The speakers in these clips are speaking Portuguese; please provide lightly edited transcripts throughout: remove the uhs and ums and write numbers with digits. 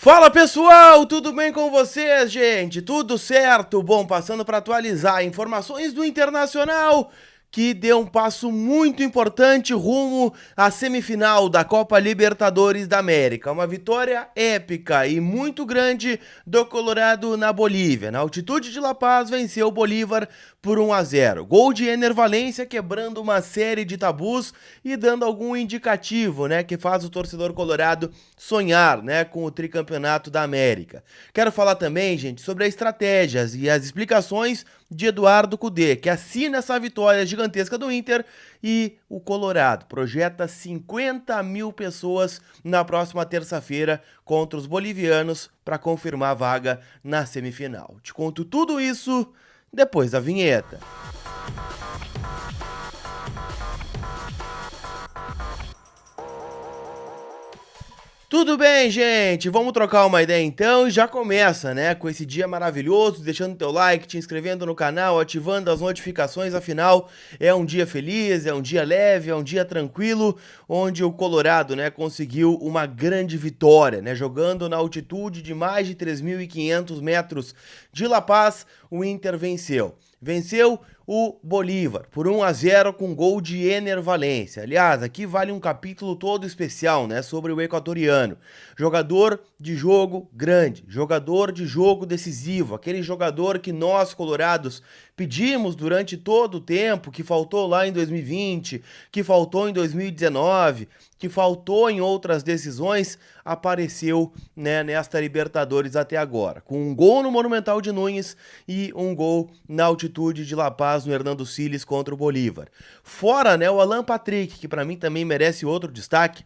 Fala pessoal, tudo bem com vocês, gente? Tudo certo? Bom, passando para atualizar informações do Internacional, que deu um passo muito importante rumo à semifinal da Copa Libertadores da América. Uma vitória épica e muito grande do Colorado na Bolívia. Na altitude de La Paz, venceu o Bolívar por 1-0. Gol de Ener Valencia quebrando uma série de tabus e dando algum indicativo, né, que faz o torcedor colorado sonhar, né, com o tricampeonato da América. Quero falar também, gente, sobre as estratégias e as explicações de Eduardo Cudê, que assina essa vitória gigantesca do Inter, e o Colorado projeta 50 mil pessoas na próxima terça-feira contra os bolivianos para confirmar a vaga na semifinal. Te conto tudo isso depois da vinheta. Tudo bem, gente? Vamos trocar uma ideia então e já começa, né? Com esse dia maravilhoso, deixando teu like, te inscrevendo no canal, ativando as notificações, afinal é um dia feliz, é um dia leve, é um dia tranquilo, onde o Colorado, né, conseguiu uma grande vitória, né? Jogando na altitude de mais de 3.500 metros de La Paz, o Inter venceu. Venceu o Bolívar por 1-0 com gol de Ener Valencia. Aliás, aqui vale um capítulo todo especial, né, sobre o equatoriano. Jogador de jogo grande, jogador de jogo decisivo, aquele jogador que nós, colorados, pedimos durante todo o tempo, que faltou lá em 2020, que faltou em 2019, que faltou em outras decisões, apareceu, né, nesta Libertadores até agora, com um gol no Monumental de Nunes e um gol na altitude de La Paz no Hernando Siles contra o Bolívar. Fora, né, o Alan Patrick, que para mim também merece outro destaque,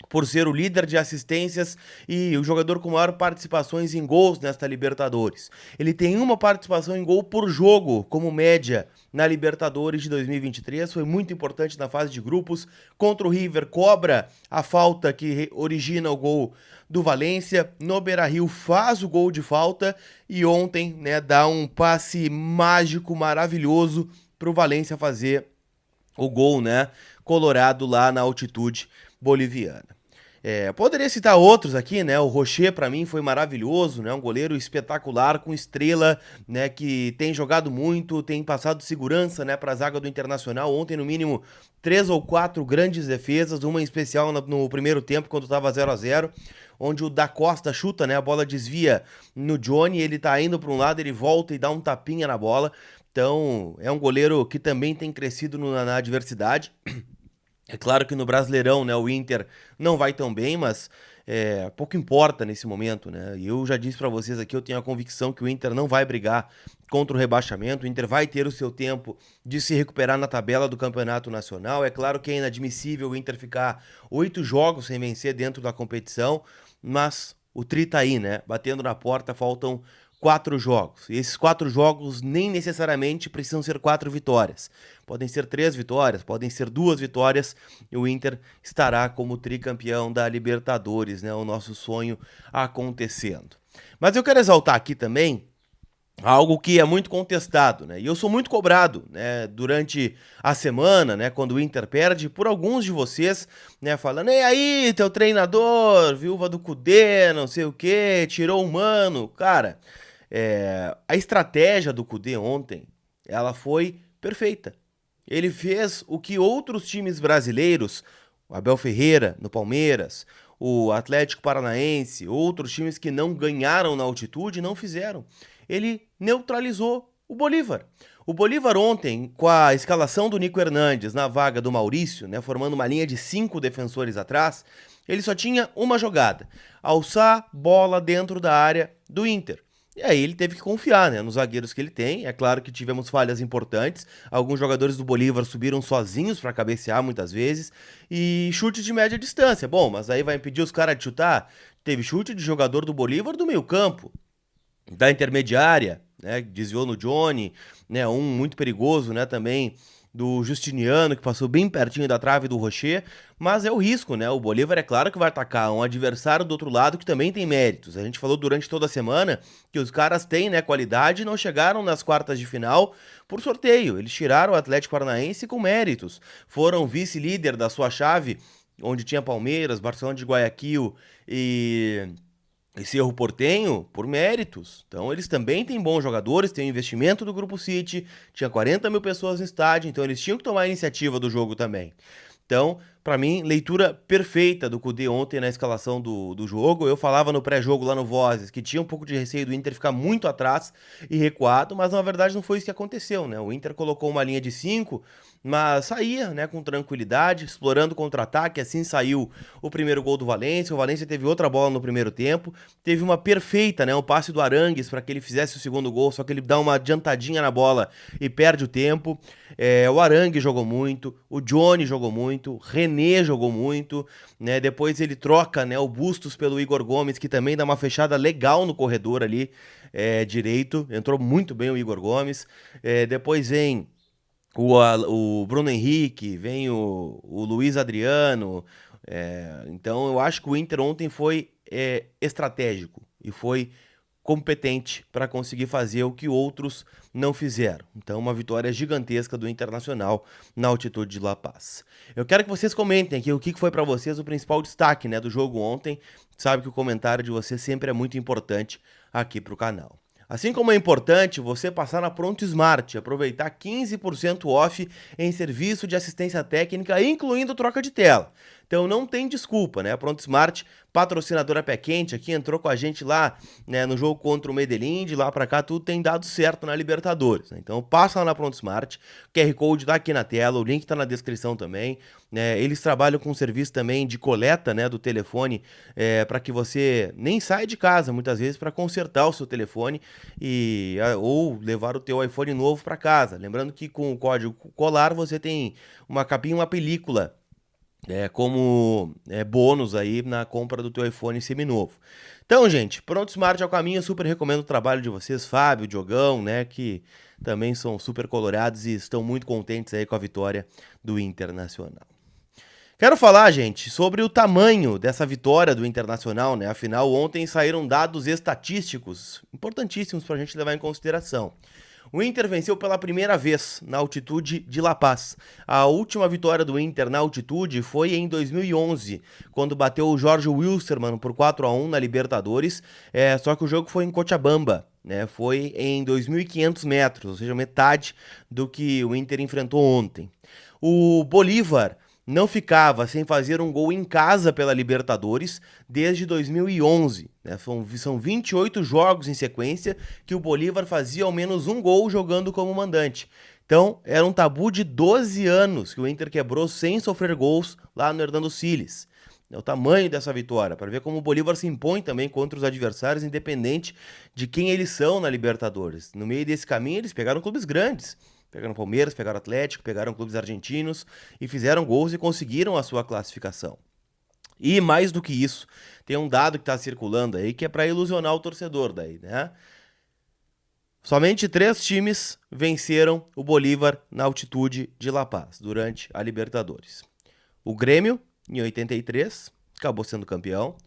por ser o líder de assistências e o jogador com maior participações em gols nesta Libertadores. Ele tem uma participação em gol por jogo, como média, na Libertadores de 2023. Foi muito importante na fase de grupos. Contra o River, cobra a falta que origina o gol do Valência. No Beira-Rio faz o gol de falta e ontem, né, dá um passe mágico, maravilhoso para o Valência fazer o gol, né, colorado lá na altitude boliviana. Poderia citar outros aqui, né? O Rocher para mim foi maravilhoso, né? Um goleiro espetacular com estrela, né? Que tem jogado muito, tem passado segurança, né? Para a zaga do Internacional. Ontem no mínimo 3 ou 4 grandes defesas, uma em especial no primeiro tempo quando estava 0-0, onde o Da Costa chuta, né? A bola desvia no Johnny, ele tá indo para um lado, ele volta e dá um tapinha na bola. Então é um goleiro que também tem crescido na adversidade. É claro que no Brasileirão, né, o Inter não vai tão bem, mas pouco importa nesse momento, né? E eu já disse pra vocês aqui, eu tenho a convicção que o Inter não vai brigar contra o rebaixamento, o Inter vai ter o seu tempo de se recuperar na tabela do Campeonato Nacional. É claro que é inadmissível o Inter ficar 8 jogos sem vencer dentro da competição, mas o Tri tá aí, né? Batendo na porta, faltam 4 jogos. E esses 4 jogos nem necessariamente precisam ser 4 vitórias. Podem ser 3 vitórias, podem ser 2 vitórias, e o Inter estará como tricampeão da Libertadores, né? O nosso sonho acontecendo. Mas eu quero exaltar aqui também algo que é muito contestado, né? E eu sou muito cobrado, né, durante a semana, né, quando o Inter perde, por alguns de vocês, né, falando: "E aí, teu treinador, viúva do Cudê, não sei o quê, tirou o mano". Cara, a estratégia do Cudê ontem, ela foi perfeita. Ele fez o que outros times brasileiros, o Abel Ferreira no Palmeiras, o Atlético Paranaense, outros times que não ganharam na altitude, não fizeram. Ele neutralizou o Bolívar. O Bolívar ontem, com a escalação do Nico Hernandes na vaga do Maurício, né, formando uma linha de 5 defensores atrás, ele só tinha uma jogada: alçar bola dentro da área do Inter. E aí ele teve que confiar, né, nos zagueiros que ele tem. É claro que tivemos falhas importantes. Alguns jogadores do Bolívar subiram sozinhos para cabecear muitas vezes. E chutes de média distância. Bom, mas aí vai impedir os caras de chutar? Teve chute de jogador do Bolívar do meio campo, da intermediária, né, desviou no Johnny, né, um muito perigoso, né, também do Justiniano, que passou bem pertinho da trave do Rocher, mas é o risco, né? O Bolívar é claro que vai atacar um adversário do outro lado que também tem méritos. A gente falou durante toda a semana que os caras têm, né, qualidade e não chegaram nas quartas de final por sorteio. Eles tiraram o Atlético Paranaense com méritos. Foram vice-líder da sua chave, onde tinha Palmeiras, Barcelona de Guayaquil e esse erro portenho por méritos. Então eles também têm bons jogadores, têm o investimento do Grupo City, tinha 40 mil pessoas no estádio, então eles tinham que tomar a iniciativa do jogo também. Então, pra mim, leitura perfeita do Kudê ontem na escalação do jogo. Eu falava no pré-jogo lá no Vozes que tinha um pouco de receio do Inter ficar muito atrás e recuado, mas na verdade não foi isso que aconteceu, né? O Inter colocou uma linha de 5, mas saía, né, com tranquilidade, explorando o contra-ataque. Assim saiu o primeiro gol do Valência. O Valência teve outra bola no primeiro tempo, teve uma perfeita, né, um passe do Arangues para que ele fizesse o segundo gol, só que ele dá uma adiantadinha na bola e perde o tempo. O Arangue jogou muito, o Johnny jogou muito, o René jogou muito, né? Depois ele troca, né, o Bustos pelo Igor Gomes, que também dá uma fechada legal no corredor ali, direito. Entrou muito bem o Igor Gomes. Depois vem o Bruno Henrique, vem o Luiz Adriano. Então eu acho que o Inter ontem foi estratégico e foi competente para conseguir fazer o que outros não fizeram. Então, uma vitória gigantesca do Internacional na altitude de La Paz. Eu quero que vocês comentem aqui o que foi para vocês o principal destaque, né, do jogo ontem. Sabe que o comentário de vocês sempre é muito importante aqui para o canal. Assim como é importante você passar na Pronto Smart, aproveitar 15% off em serviço de assistência técnica, incluindo troca de tela. Então não tem desculpa, né? A Pronto Smart, patrocinadora pé quente, aqui entrou com a gente lá, né, no jogo contra o Medellín, de lá pra cá tudo tem dado certo na Libertadores, né? Então passa lá na Pronto Smart, o QR Code tá aqui na tela, o link tá na descrição também, né? Eles trabalham com um serviço também de coleta, né, do telefone, para que você nem saia de casa muitas vezes para consertar o seu telefone ou levar o teu iPhone novo para casa. Lembrando que com o código COLAR você tem uma capinha, uma película como bônus aí na compra do teu iPhone seminovo. Então, gente, Pronto Smart é o caminho, super recomendo o trabalho de vocês, Fábio, Diogão, né, que também são super colorados e estão muito contentes aí com a vitória do Internacional. Quero falar, gente, sobre o tamanho dessa vitória do Internacional, né? Afinal, ontem saíram dados estatísticos importantíssimos para a gente levar em consideração. O Inter venceu pela primeira vez na altitude de La Paz. A última vitória do Inter na altitude foi em 2011, quando bateu o Jorge Wilstermann por 4-1 na Libertadores, só que o jogo foi em Cochabamba, né? Foi em 2.500 metros, ou seja, metade do que o Inter enfrentou ontem. O Bolívar não ficava sem fazer um gol em casa pela Libertadores desde 2011. Né? São 28 jogos em sequência que o Bolívar fazia ao menos um gol jogando como mandante. Então, era um tabu de 12 anos que o Inter quebrou sem sofrer gols lá no Hernando Siles. É o tamanho dessa vitória, para ver como o Bolívar se impõe também contra os adversários, independente de quem eles são na Libertadores. No meio desse caminho, eles pegaram clubes grandes. Pegaram Palmeiras, pegaram Atlético, pegaram clubes argentinos e fizeram gols e conseguiram a sua classificação. E mais do que isso, tem um dado que está circulando aí que é para ilusionar o torcedor daí, né? Somente 3 times venceram o Bolívar na altitude de La Paz durante a Libertadores. O Grêmio, em 83, acabou sendo campeão.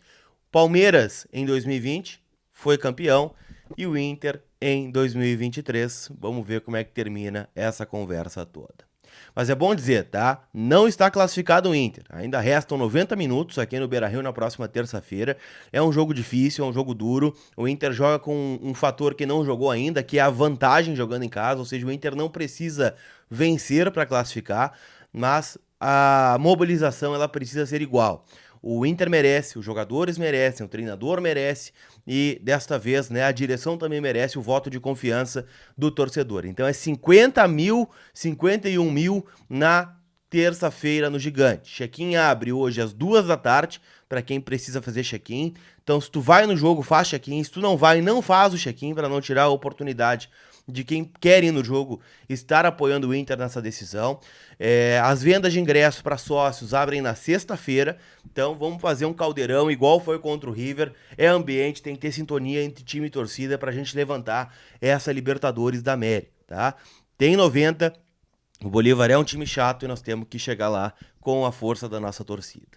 Palmeiras, em 2020, foi campeão. E o Inter em 2023. Vamos ver como é que termina essa conversa toda. Mas é bom dizer, tá? Não está classificado o Inter. Ainda restam 90 minutos aqui no Beira-Rio na próxima terça-feira. É um jogo difícil, é um jogo duro. O Inter joga com um fator que não jogou ainda, que é a vantagem jogando em casa. Ou seja, o Inter não precisa vencer para classificar, mas a mobilização ela precisa ser igual. O Inter merece, os jogadores merecem, o treinador merece e desta vez, né, a direção também merece o voto de confiança do torcedor. Então é 50 mil, 51 mil na terça-feira no Gigante. Check-in abre hoje às 2 da tarde para quem precisa fazer check-in. Então se tu vai no jogo, faz check-in. Se tu não vai, não faz o check-in para não tirar a oportunidade de quem quer ir no jogo estar apoiando o Inter nessa decisão. As vendas de ingressos para sócios abrem na sexta-feira, então vamos fazer um caldeirão igual foi contra o River. É ambiente, tem que ter sintonia entre time e torcida para a gente levantar essa Libertadores da América, tá? Tem 90, o Bolívar é um time chato e nós temos que chegar lá com a força da nossa torcida.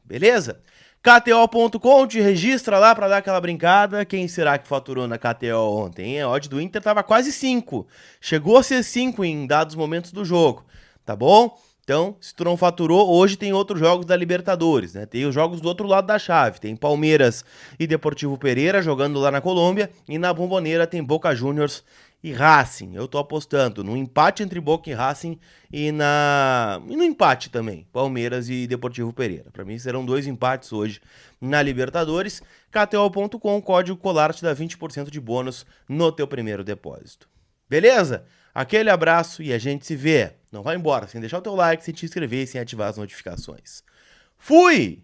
Beleza? KTO.com, te registra lá para dar aquela brincada. Quem será que faturou na KTO ontem? A odd do Inter tava quase 5. Chegou a ser 5 em dados momentos do jogo, tá bom? Então, se tu não faturou, hoje tem outros jogos da Libertadores, né? Tem os jogos do outro lado da chave. Tem Palmeiras e Deportivo Pereira jogando lá na Colômbia. E na Bombonera tem Boca Juniors e Racing. Eu tô apostando no empate entre Boca e Racing e no empate também, Palmeiras e Deportivo Pereira. Para mim serão 2 empates hoje na Libertadores. KTO.com, código COLAR te dá 20% de bônus no teu primeiro depósito. Beleza? Aquele abraço e a gente se vê. Não vai embora sem deixar o teu like, sem te inscrever e sem ativar as notificações. Fui!